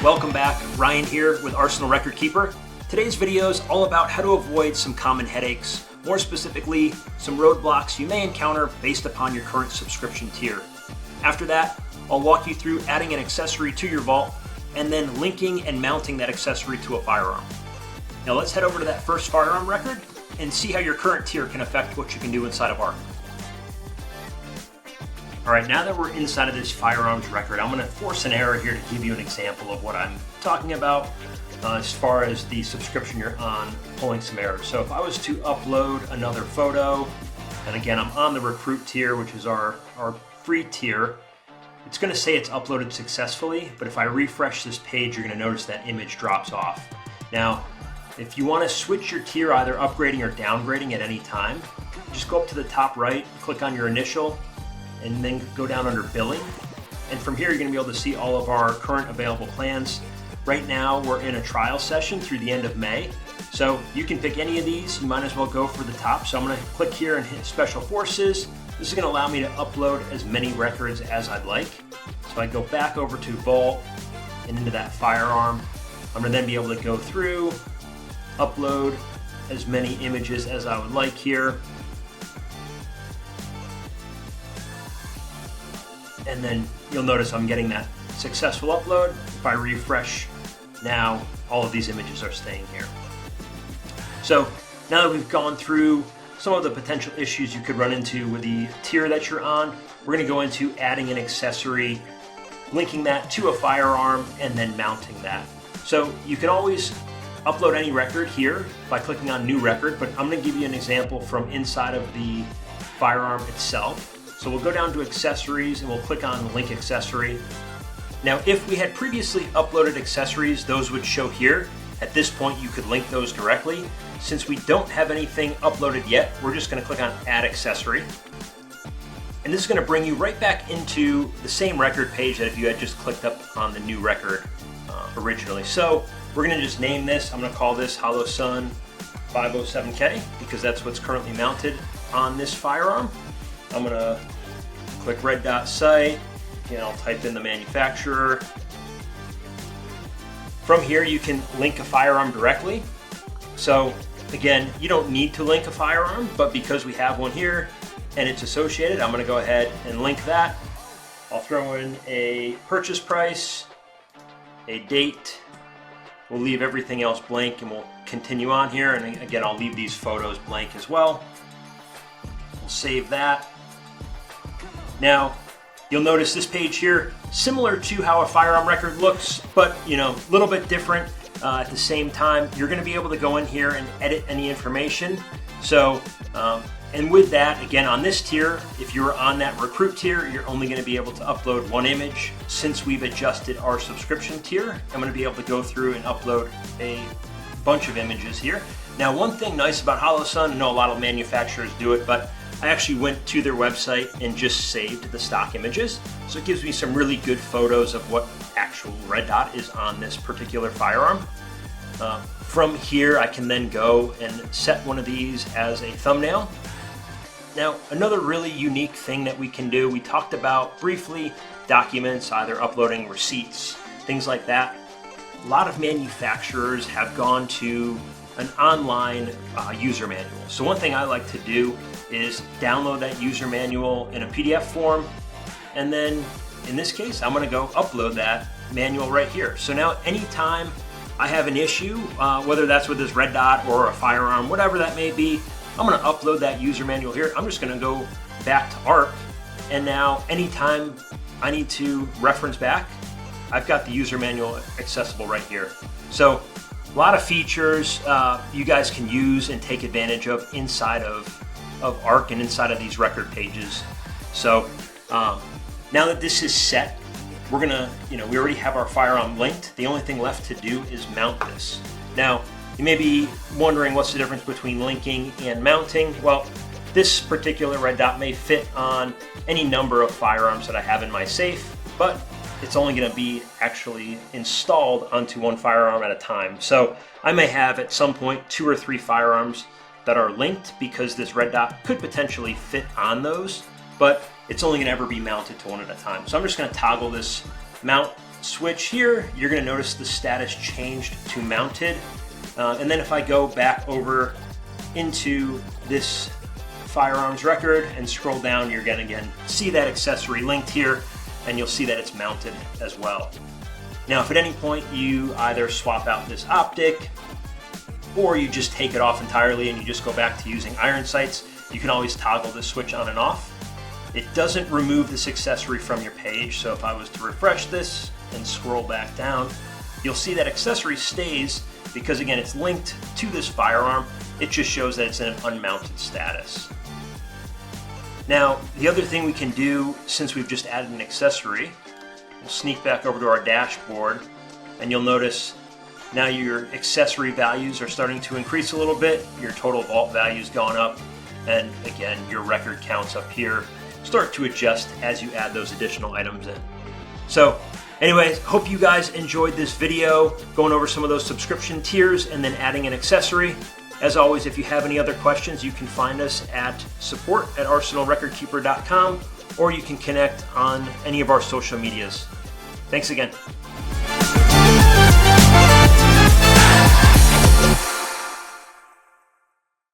Welcome back, Ryan here with Arsenal Record Keeper. Today's video is all about how to avoid some common headaches, more specifically, some roadblocks you may encounter based upon your current subscription tier. After that, I'll walk you through adding an accessory to your vault and then linking and mounting that accessory to a firearm. Now let's head over to that first firearm record and see how your current tier can affect what you can do inside of ARK. Alright, now that we're inside of this firearms record, I'm going to force an error here to give you an example of what I'm talking about as far as the subscription you're on pulling some errors. So if I was to upload another photo, and again I'm on the recruit tier, which is our free tier, it's going to say it's uploaded successfully, but if I refresh this page, you're going to notice that image drops off. Now, if you want to switch your tier, either upgrading or downgrading at any time, just go up to the top right, click on your initial, and then go down under billing. And from here, you're going to be able to see all of our current available plans. Right now, we're in a trial session through the end of May. So you can pick any of these. You might as well go for the top. So I'm going to click here and hit Special Forces. This is going to allow me to upload as many records as I'd like. So I go back over to Vault and into that firearm. I'm going to then be able to go through, upload as many images as I would like here. And then you'll notice I'm getting that successful upload. If I refresh now, all of these images are staying here. So now that we've gone through some of the potential issues you could run into with the tier that you're on, we're going to go into adding an accessory, linking that to a firearm, and then mounting that. So you can always upload any record here by clicking on New Record, but I'm going to give you an example from inside of the firearm itself. So we'll go down to accessories and we'll click on link accessory. Now, if we had previously uploaded accessories, those would show here. At this point, you could link those directly. Since we don't have anything uploaded yet, we're just going to click on add accessory. And this is going to bring you right back into the same record page that if you had just clicked up on the new record originally. So we're going to just name this. I'm going to call this Hollow Sun 507K because that's what's currently mounted on this firearm. I'm going to click red dot site, and I'll type in the manufacturer. From here you can link a firearm directly. So again, you don't need to link a firearm, but because we have one here and it's associated, I'm going to go ahead and link that. I'll throw in a purchase price, a date. We'll leave everything else blank and we'll continue on here. And again, I'll leave these photos blank as well. We'll save that. Now, you'll notice this page here, similar to how a firearm record looks, but a little bit different. At the same time, you're going to be able to go in here and edit any information. So, and with that, again, on this tier, if you're on that recruit tier, you're only going to be able to upload one image. Since we've adjusted our subscription tier, I'm going to be able to go through and upload a bunch of images here. Now, one thing nice about Hollow Sun, I know a lot of manufacturers do it, but I actually went to their website and just saved the stock images. So it gives me some really good photos of what actual red dot is on this particular firearm. From here, I can then go and set one of these as a thumbnail. Now, another really unique thing that we can do, we talked about briefly documents, either uploading receipts, things like that. A lot of manufacturers have gone to an online user manual. So one thing I like to do is download that user manual in a PDF form, and then in this case I'm going to go upload that manual right here. So now anytime I have an issue, whether that's with this red dot or a firearm, whatever that may be, I'm going to upload that user manual here. I'm just going to go back to ARK, and now anytime I need to reference back, I've got the user manual accessible right here. So a lot of features you guys can use and take advantage of inside of ARK and inside of these record pages. So now that this is set, we're gonna, we already have our firearm linked. The only thing left to do is mount this. Now, you may be wondering what's the difference between linking and mounting. Well, this particular red dot may fit on any number of firearms that I have in my safe, but it's only going to be actually installed onto one firearm at a time. So I may have at some point 2 or 3 firearms that are linked because this red dot could potentially fit on those, but it's only going to ever be mounted to one at a time. So I'm just going to toggle this mount switch here, you're going to notice the status changed to mounted. And then if I go back over into this firearms record and scroll down, you're going to again see that accessory linked here, and you'll see that it's mounted as well. Now, if at any point you either swap out this optic or you just take it off entirely and you just go back to using iron sights, you can always toggle this switch on and off. It doesn't remove this accessory from your page, so if I was to refresh this and scroll back down, you'll see that accessory stays because, again, it's linked to this firearm. It just shows that it's in an unmounted status. Now, the other thing we can do, since we've just added an accessory, we'll sneak back over to our dashboard, and you'll notice now your accessory values are starting to increase a little bit, your total vault value's gone up, and again, your record counts up here start to adjust as you add those additional items in. So anyways, hope you guys enjoyed this video, going over some of those subscription tiers and then adding an accessory. As always, if you have any other questions, you can find us at support@arsenalrecordkeeper.com, or you can connect on any of our social medias. Thanks again.